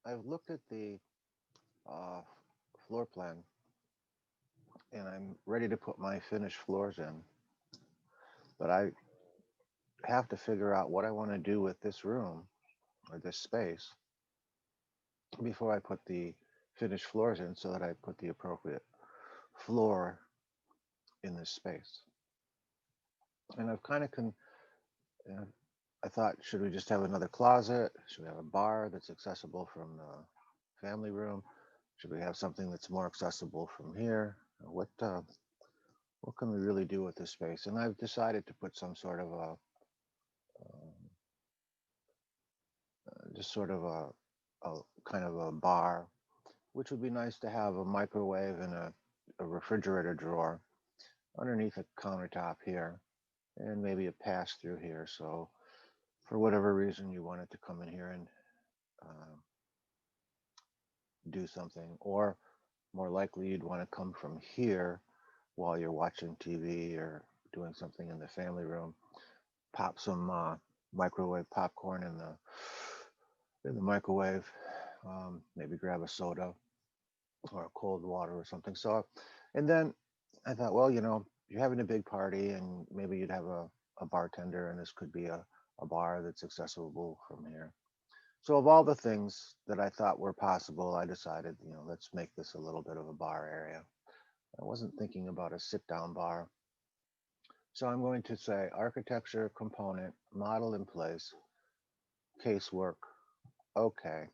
I've looked at the uh, floor plan and I'm ready to put my finished floors in, but I have to figure out what I want to do with this room or this space before I put the finished floors in so that I put the appropriate floor in this space. And I've kind of you know, I thought, should we just have another closet? Should we have a bar that's accessible from the family room? Should we have something that's more accessible from here? What can we really do with this space? And I've decided to put some sort of a just sort of a kind of a bar, which would be nice to have a microwave and a refrigerator drawer underneath a countertop here, and maybe a pass through here. So for whatever reason you wanted to come in here and uh, do something, or more likely you'd want to come from here while you're watching TV or doing something in the family room, pop some microwave popcorn in the microwave, maybe grab a soda or a cold water or something. So, and then I thought, well, you're having a big party and maybe you'd have a bartender, and this could be a bar that's accessible from here. So, of all the things that I thought were possible, I decided, let's make this a little bit of a bar area. I wasn't thinking about a sit down bar. So, I'm going to say architecture component, model in place, casework. Okay.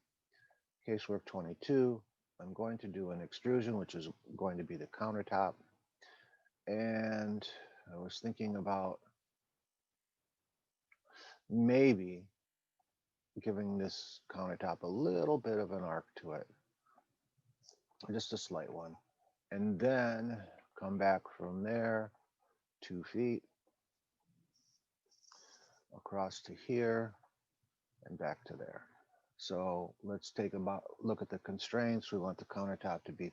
Casework 22. I'm going to do an extrusion, which is going to be the countertop. And I was thinking about maybe giving this countertop a little bit of an arc to it, just a slight one. And then come back from there 2 feet across to here and back to there. So let's take a look at the constraints. We want the countertop to be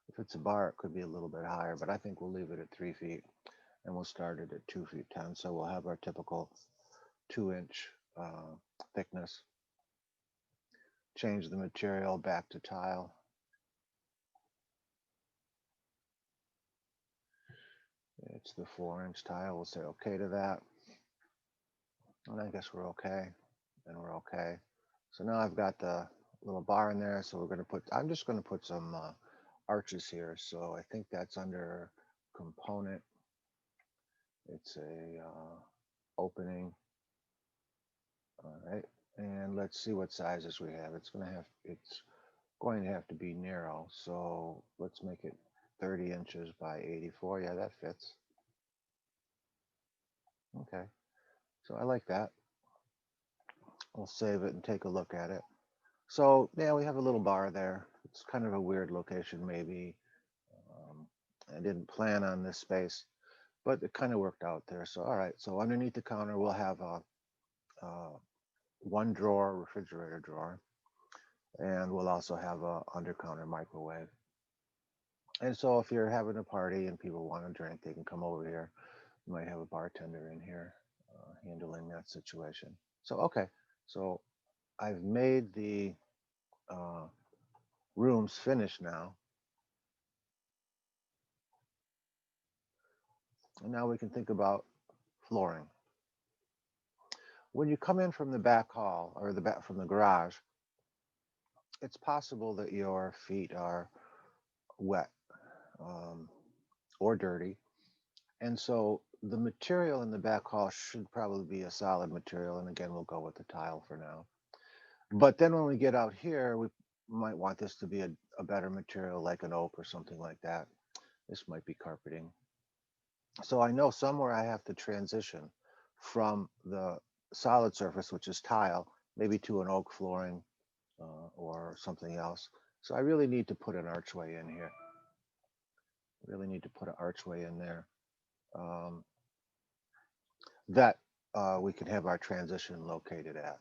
if it's a bar, it could be a little bit higher, but I think we'll leave it at 3 feet, and we'll start it at 2 feet 10. So we'll have our typical 2-inch thickness. Change the material back to tile. It's the 4-inch tile. We'll say okay to that. And I guess we're okay. And we're okay. So now I've got the little bar in there. So I'm just going to put some arches here. So I think that's under component. It's a opening. All right. And let's see what sizes we have. It's going to have to be narrow. So let's make it 30 inches by 84. Yeah, that fits. Okay. So I like that. We'll save it and take a look at it. So yeah, we have a little bar there. It's kind of a weird location, maybe. Um, I didn't plan on this space, but it kind of worked out there. So all right. So underneath the counter, we'll have a one drawer refrigerator drawer, and we'll also have a under counter microwave. And so if you're having a party and people want a drink, they can come over here. You might have a bartender in here handling that situation. So okay. So I've made the uh, rooms finished now. And now we can think about flooring. When you come in from the back hall or the back from the garage, it's possible that your feet are wet um, or dirty. And so the material in the back hall should probably be a solid material. And again, we'll go with the tile for now. But then when we get out here, we might want this to be a better material like an oak or something like that. This might be carpeting. So I know somewhere I have to transition from the solid surface, which is tile, maybe to an oak flooring or something else. So I really need to put an archway in here. Really need to put an archway in there um, that we can have our transition located at.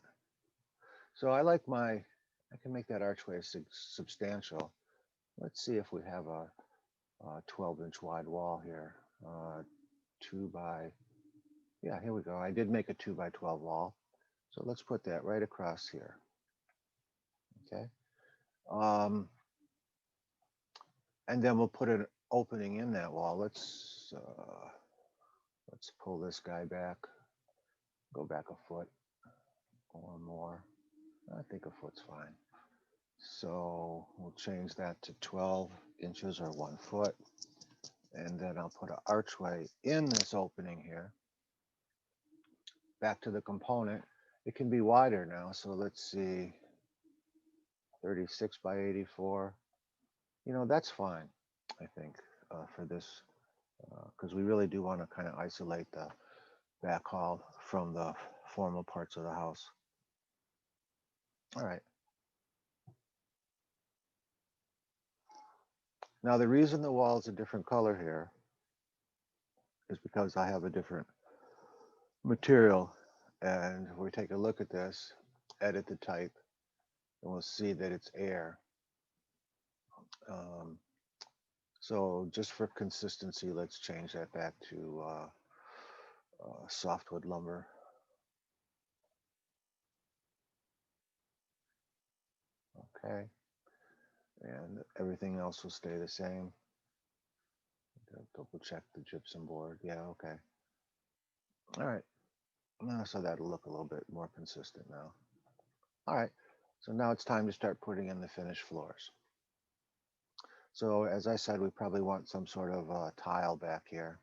So I can make that archway substantial. Let's see if we have a 12-inch wide wall here. 2 by, yeah, here we go. I did make a 2 by 12 wall. So let's put that right across here. Okay. Um, and then we'll put an opening in that wall. Let's pull this guy back, go back a foot or more. I think a foot's fine. So we'll change that to 12 inches or 1 foot. And then I'll put an archway in this opening here. Back to the component. It can be wider now. So let's see, 36 by 84. You know, that's fine, I think, for this, because we really do want to kind of isolate the back hall from the formal parts of the house. All right. Now, the reason the wall is a different color here is because I have a different material. And if we take a look at this, edit the type, and we'll see that it's air. Um, so just for consistency, let's change that back to softwood lumber. Okay. And everything else will stay the same. Double check the gypsum board. Yeah, okay. All right. So that'll look a little bit more consistent now. All right. So now it's time to start putting in the finished floors. So as I said, we probably want some sort of tile back here.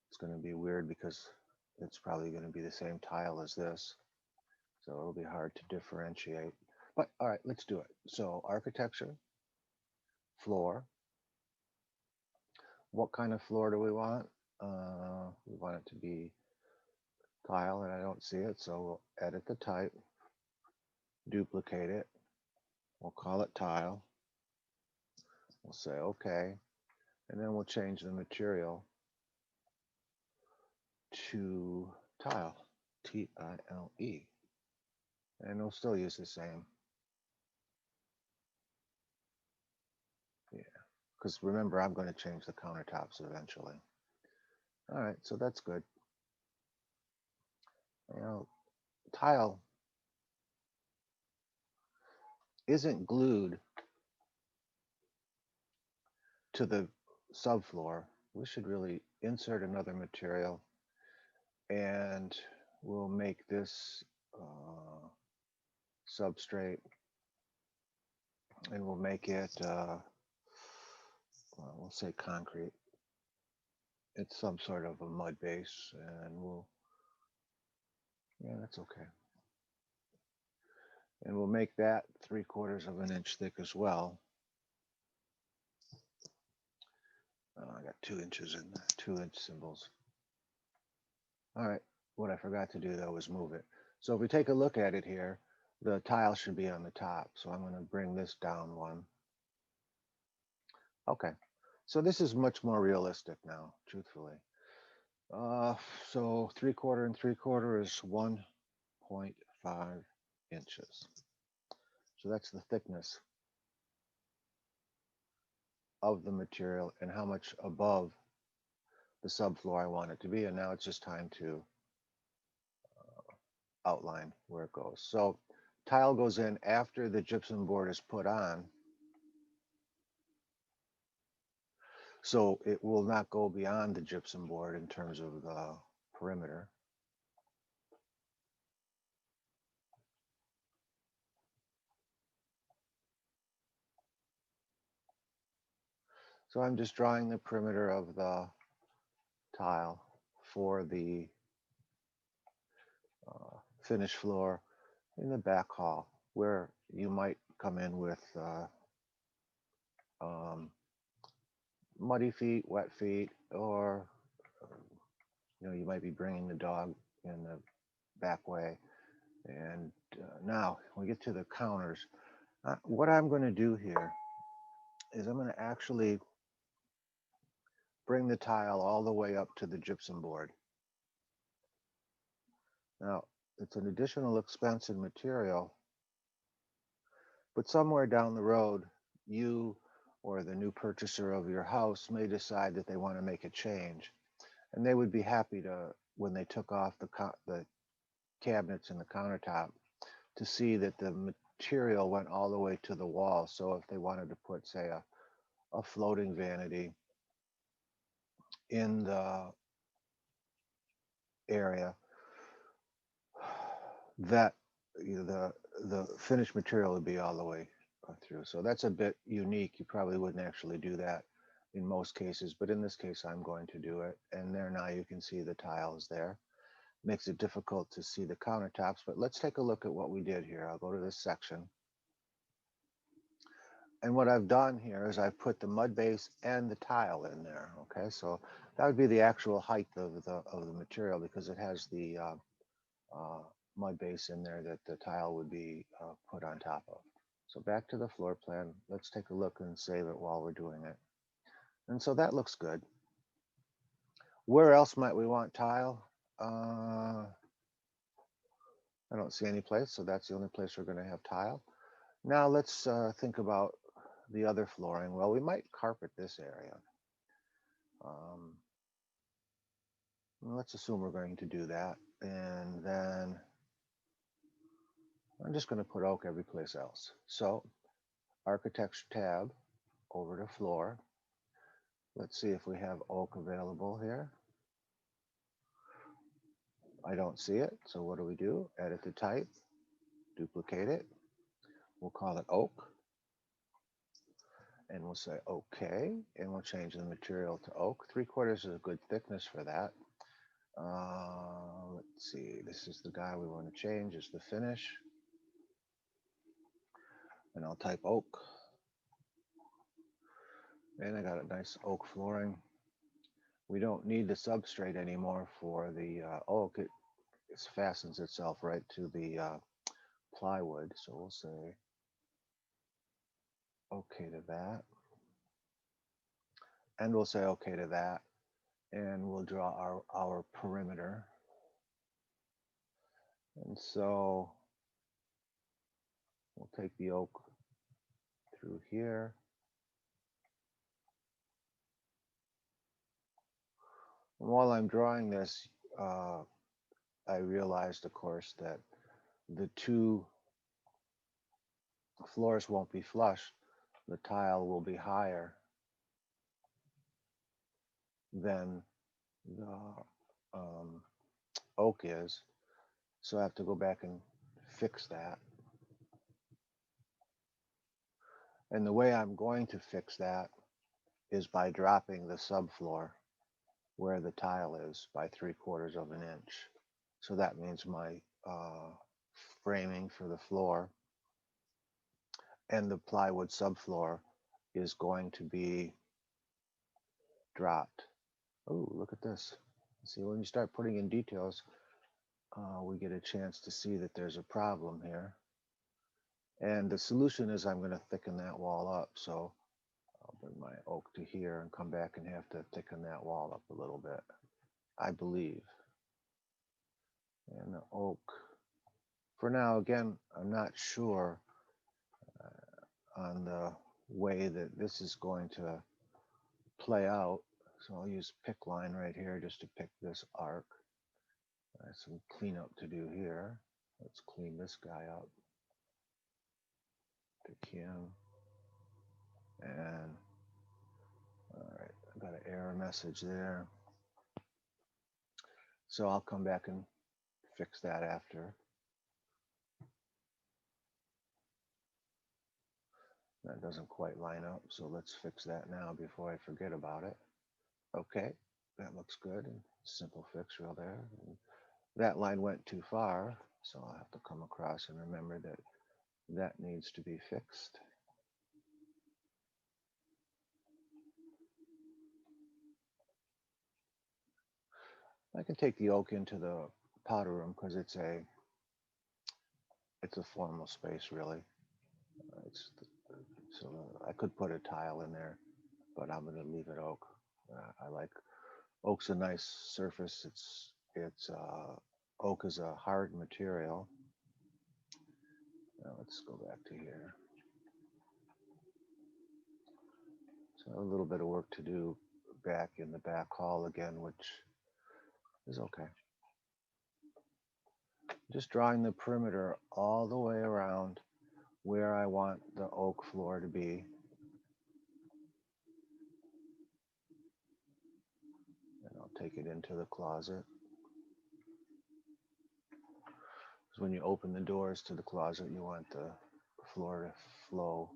It's going to be weird because it's probably going to be the same tile as this. So it'll be hard to differentiate. But all right, let's do it. So architecture, floor. What kind of floor do we want? We want it to be tile, and I don't see it. So we'll edit the type, duplicate it. We'll call it tile. We'll say okay. And then we'll change the material to tile, T-I-L-E. And we'll still use the same. Yeah, because remember, I'm going to change the countertops eventually. All right, so that's good. You know, tile isn't glued to the subfloor. We should really insert another material, and we'll make this substrate, and we'll make it, well, we'll say concrete. It's some sort of a mud base, and yeah, that's okay. And we'll make that 3/4 of an inch thick as well. I got 2 inches in there, 2-inch symbols. All right, what I forgot to do though was move it. So if we take a look at it here, the tile should be on the top. So I'm going to bring this down one. Okay, so this is much more realistic now, truthfully. So 3/4 and 3/4 is 1.5 inches. So that's the thickness of the material and how much above the subfloor I want it to be. And now it's just time to outline where it goes. So tile goes in after the gypsum board is put on. So it will not go beyond the gypsum board in terms of the perimeter. So I'm just drawing the perimeter of the tile for the finished floor in the back hall, where you might come in with muddy feet, wet feet, or you might be bringing the dog in the back way. And now we get to the counters. What I'm going to do here is I'm going to actually bring the tile all the way up to the gypsum board. Now, it's an additional expense in material, but somewhere down the road, you or the new purchaser of your house may decide that they want to make a change. And they would be happy to, when they took off the cabinets in the countertop to see that the material went all the way to the wall. So if they wanted to put, say, a floating vanity in the area, that the finished material would be all the way through. So that's a bit unique. You probably wouldn't actually do that in most cases, but in this case, I'm going to do it. And there now you can see the tiles there. Makes it difficult to see the countertops, but let's take a look at what we did here. I'll go to this section. And what I've done here is I've put the mud base and the tile in there. Okay, so that would be the actual height of the material because it has the mud base in there that the tile would be put on top of. So back to the floor plan. Let's take a look and save it while we're doing it. And so that looks good. Where else might we want tile? I don't see any place, so that's the only place we're going to have tile. Now let's think about the other flooring. Well, we might carpet this area. Let's assume we're going to do that. And then I'm just going to put oak every place else. So architecture tab, over to floor. Let's see if we have oak available here. I don't see it. So what do? Edit the type, duplicate it. We'll call it oak. And we'll say okay. And we'll change the material to oak. 3/4 is a good thickness for that. Let's see. This is the guy we want to change is the finish. And I'll type oak. And I got a nice oak flooring. We don't need the substrate anymore for the oak. It fastens itself right to the plywood. So we'll say okay to that. And we'll say okay to that. And we'll draw our perimeter. And so we'll take the oak through here. And while I'm drawing this, I realized, of course, that the two floors won't be flush. The tile will be higher than the oak is. So I have to go back and fix that. And the way I'm going to fix that is by dropping the subfloor where the tile is by 3/4 of an inch. So that means my framing for the floor and the plywood subfloor is going to be dropped. Oh, look at this. See, when you start putting in details, we get a chance to see that there's a problem here. And the solution is I'm going to thicken that wall up. So I'll bring my oak to here and come back and have to thicken that wall up a little bit, I believe. And the oak, for now, again, I'm not sure on the way that this is going to play out. So I'll use pick line right here just to pick this arc. I have some cleanup to do here. Let's clean this guy up. Pick him. And all right, I got an error message there. So I'll come back and fix that after. That doesn't quite line up, so let's fix that now before I forget about it. Okay, that looks good. Simple fix real there. And that line went too far, so I'll have to come across and remember that that needs to be fixed. I can take the oak into the powder room because it's a formal space really. So I could put a tile in there, but I'm going to leave it oak. I like oak's a nice surface. It's oak is a hard material. Now let's go back to here. So a little bit of work to do back in the back hall again, which is okay. Just drawing the perimeter all the way around where I want the oak floor to be. And I'll take it into the closet. Because when you open the doors to the closet, you want the floor to flow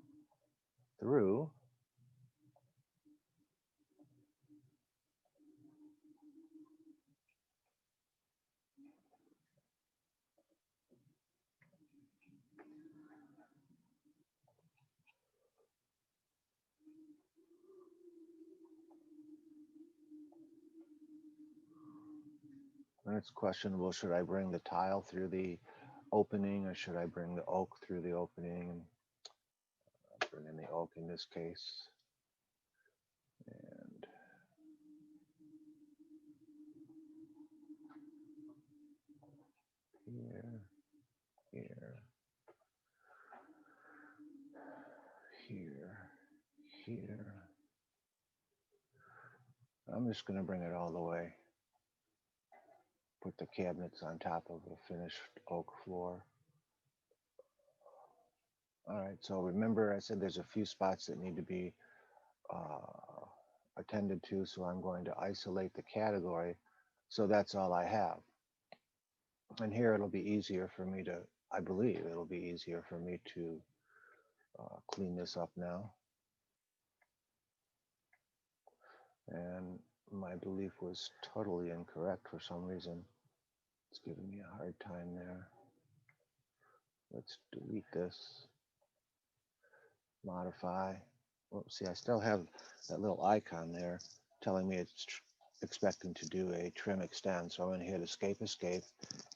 through. And it's questionable, should I bring the tile through the opening or should I bring the oak through the opening? I'll bring in the oak in this case. And here, here, here, here. I'm just going to bring it all the way. Put the cabinets on top of a finished oak floor. All right, so remember I said there's a few spots that need to be attended to, so I'm going to isolate the category. So that's all I have. And here it'll be easier for me to, I believe it'll be easier for me to clean this up now. And my belief was totally incorrect for some reason. It's giving me a hard time there. Let's delete this. Modify. Oops, see, I still have that little icon there telling me it's expecting to do a trim extend. So I'm going to hit escape,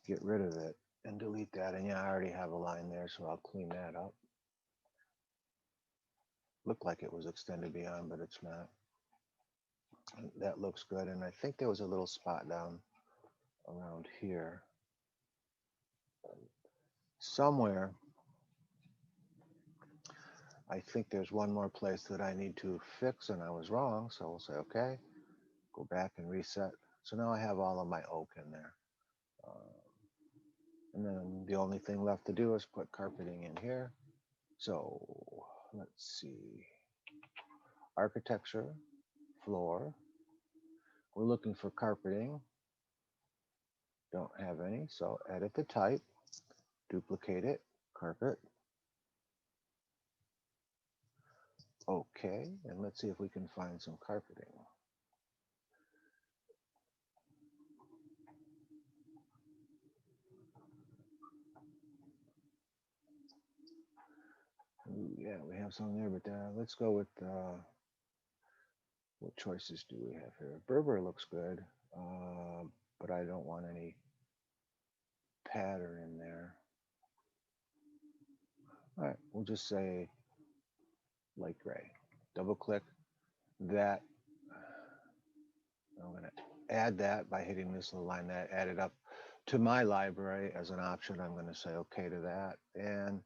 get rid of it and delete that. And yeah, I already have a line there, so I'll clean that up. Looked like it was extended beyond, but it's not. And that looks good. And I think there was a little spot down around here. Somewhere, I think there's one more place that I need to fix and I was wrong. So we'll say, okay, go back and reset. So now I have all of my oak in there. And then the only thing left to do is put carpeting in here. So let's see, architecture, floor. We're looking for carpeting. Don't have any, so edit the type, duplicate it, carpet. Okay, and let's see if we can find some carpeting. Ooh, yeah, we have some there, but let's go with what choices do we have here? Berber looks good, but I don't want any pattern in there. All right, we'll just say light gray. Double click that. I'm going to add that by hitting this little line that add it up to my library as an option. I'm going to say okay to that, and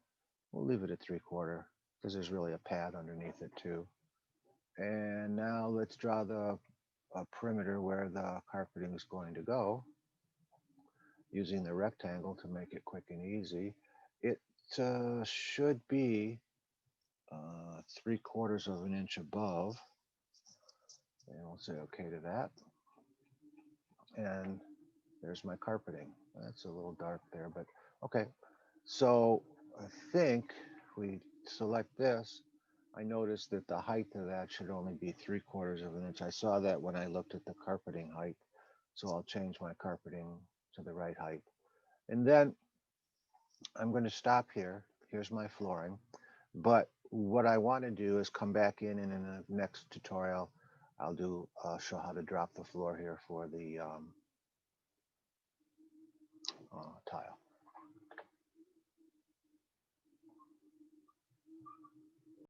we'll leave it at 3/4 because there's really a pad underneath it too. And now let's draw the perimeter where the carpeting is going to go using the rectangle to make it quick and easy. It should be 3/4 of an inch above, and we'll say okay to that. And there's my carpeting. That's a little dark there, but okay. So I think if we select this, I noticed that the height of that should only be 3/4 of an inch. I saw that when I looked at the carpeting height. So I'll change my carpeting to the right height. And then I'm going to stop here. Here's my flooring. But what I want to do is come back in, and in the next tutorial, I'll show how to drop the floor here for the tile.